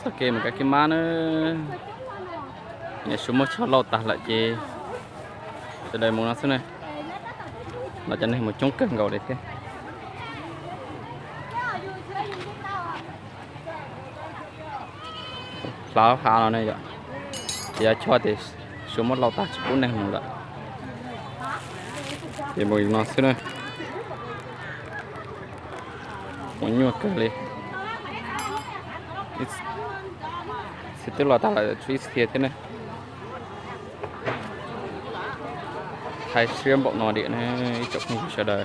sao kê một cái má nó nhà số một cho lâu ta lại gì từ đây muốn nó thế này là cho nên một chống cân gầu để thế lão hà nó này vậy giờ cho thì số một lâu ta chỉ cũng này một lại thì mùi nó thế này muốn nhua cơ đi sẽ tức là ta lại truy thiệt thế này thay xuyên bộ nọ điện này chụp hình chờ đợi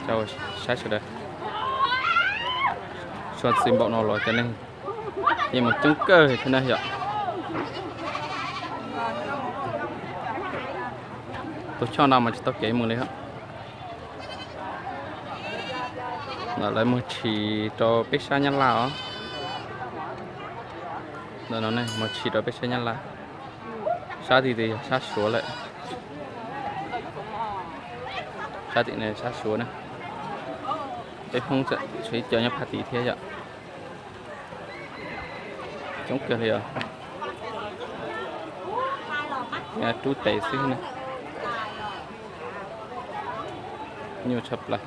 cho sát chờ đợi xoát xin bộ nọ rồi cho nên nhưng mà chứng cơ thì thế này vậy tôi cho nào mà tôi kể một đấy hả là lấy một chỉ cho pizza nhăn lào rồi nó này một chỉ cho pizza nhăn lào sao thì sát xuống lại sát thì này sát xuống này cái không sẽ suy cho nhập hạt tí thế vậy chống kia thì nhà chú tẩy xí này nhiều chập lại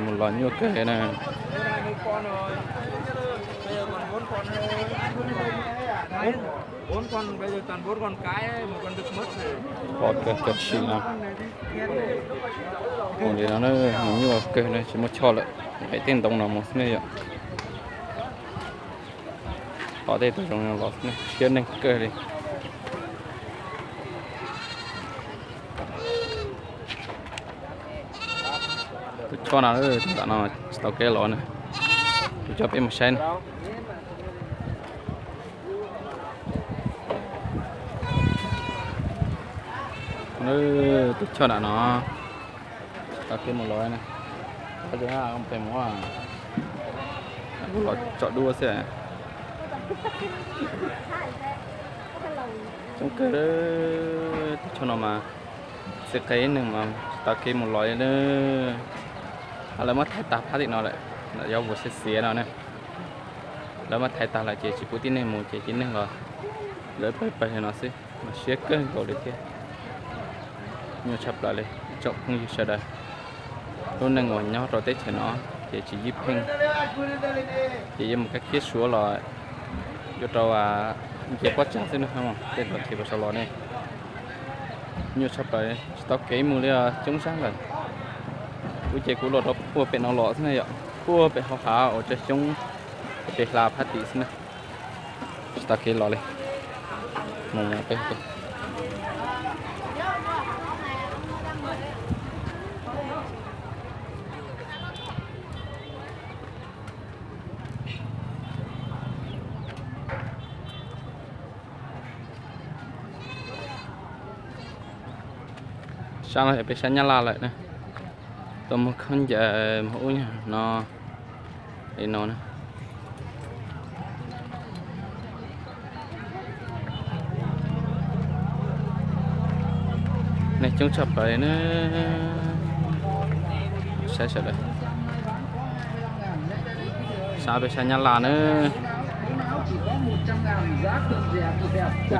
một loại nhiều cái này bốn con bây giờ toàn 4 con cái ấy, một con đực mất rồi. Còn cái gì nào còn thì nó như cái này chỉ một cho lại cái tên tổng nào một này ạ có thể tôi trong nó này chuyên này cơ đi tôi cho nào nữa tao nào tao kêu lọ này tôi cho em một sen tôi cho nó tao kêu một loại này bây giờ không phải mua một loại chọn đua xe trong cái đó cho nó mà sẽ cái nừng mà tao kêu một loại nữa hay là mất thay tạp phát thì nó lại là do một xe xía nào nàyแล้วมาไทยตาละเจจิปุตินในหมู่เจจินนึงก็เลยไปเห็นเอาสิมาเช็คกันก่อนเลยทีnhiều chập lạiเลยจบkhôngอยู่ได้ตัวนึงวันนี้เราได้เห็นเนาะเจจิยิบเพ่งเจยิบมันก็คิดชัวร์เลยอยู่ตัวเจ็บปวดจังสินะครับมั้งเจ็บปวดที่ประสบเนี่ยnhiều chập lạiตอกเกยมือเลยจุ้งsángเลยวิจัยกูหลดเราพัวเป็นเอาหล่อสินะอย่าพัวเป็นขาวๆจะจุ้งเป็นลาพัดติสินะตอกเกยหล่อเลยมองไปsao lại bị sáng nhá la lại nè tôi một con giờ mũi nó đi nó nè này chúng chụp lại nữa sẽ đây sao bị sáng nhá la nữa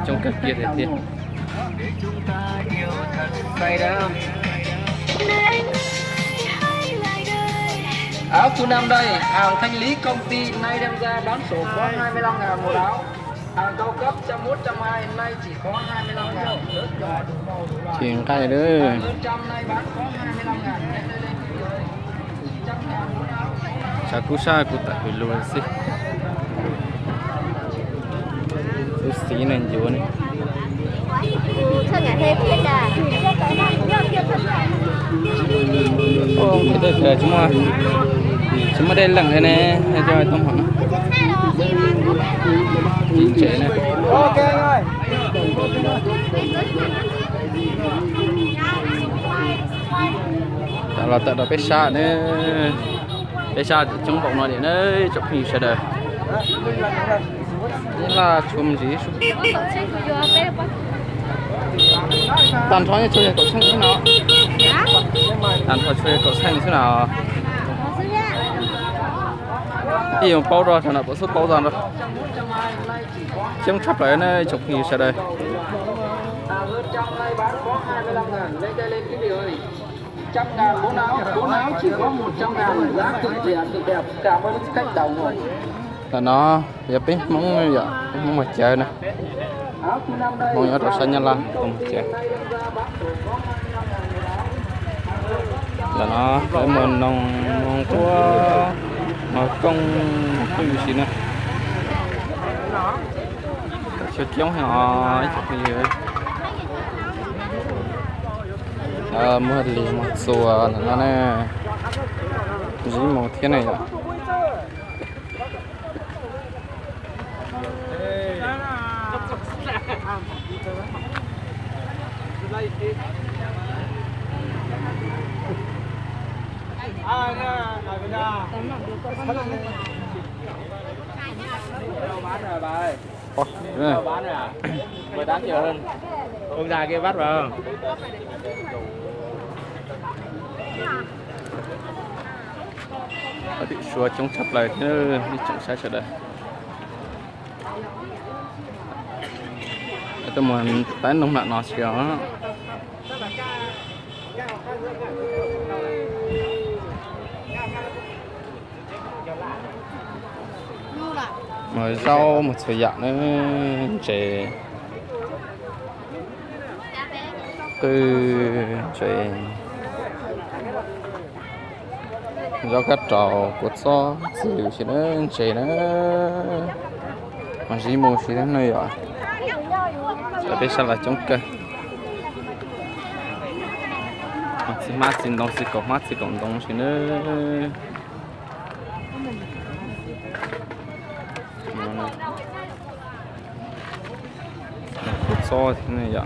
trong cái kia thì chúng ta yêu thật say đắm. Áo Thu Nam đây, hàng thanh lý công ty nay đem ra bán sổ có 25.000 một áo. Hàng cao cấp 101, 120 nay chỉ có 25.000. chuyện cái nữa. Hàng lớn trăm nay bán có 25.000. Sakusa aku tak perlu sih. Susi nên chỗ này. Sao ngại thêm thế à? Oh, kita cuma đây lần này nè, cho tôm hỏng. Chế này. Ok ơi. Đó là tận đó pizza nữa. Pizza chúng bọc nó để nơi chụp hình sẽ đời. Đây là chùm gì? tàn thoa như chơi cậu xanh thế nào Hả? tàn thoa chơi cậu xanh thế nào Có sức nha. đi một bao rồi thằng nào bớt suốt bao rồi trong chắp lại này chụp gì sẽ đây trong này bán có 25.000 lên đây lên cái điều này 100.000 bốn áo chỉ có 100.000 giá cực rẻ cực đẹp cảm ơn khách đầu rồi là nó giờ biết món giờ món mặt trời nè áo thứ năm đây món ở đó xanh nhăn không trời là nó để mình nông của mà công cái gì nè cho chống họ chụp gì mua liền một xùa là nó nè dí một thế này rồi bán rồi bà ơi đây. bán rồi à 18 triệu hơn ông già kia bắt vào ở thị xua chống chập lại thế đi chống sai trở đây tôi muốn tái nông nạn nó xíu mời rau một số dạng nữa chè từ chè rau cắt trầu cốt xo xíu xí nữa chè nữa mà gì mua xí nữa này rồi sẽ biết sao là chống cây mát xin đông xí cổ mát xí cộng đông xí nữa cốt xo thế này vậy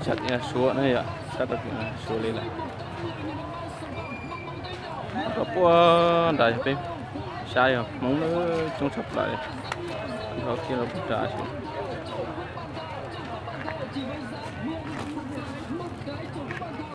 chặt nha xuống này ạ chặt được xuống lên lại có qua đại phim sai không muốn nó trông sập lại nó kia nó trả xuống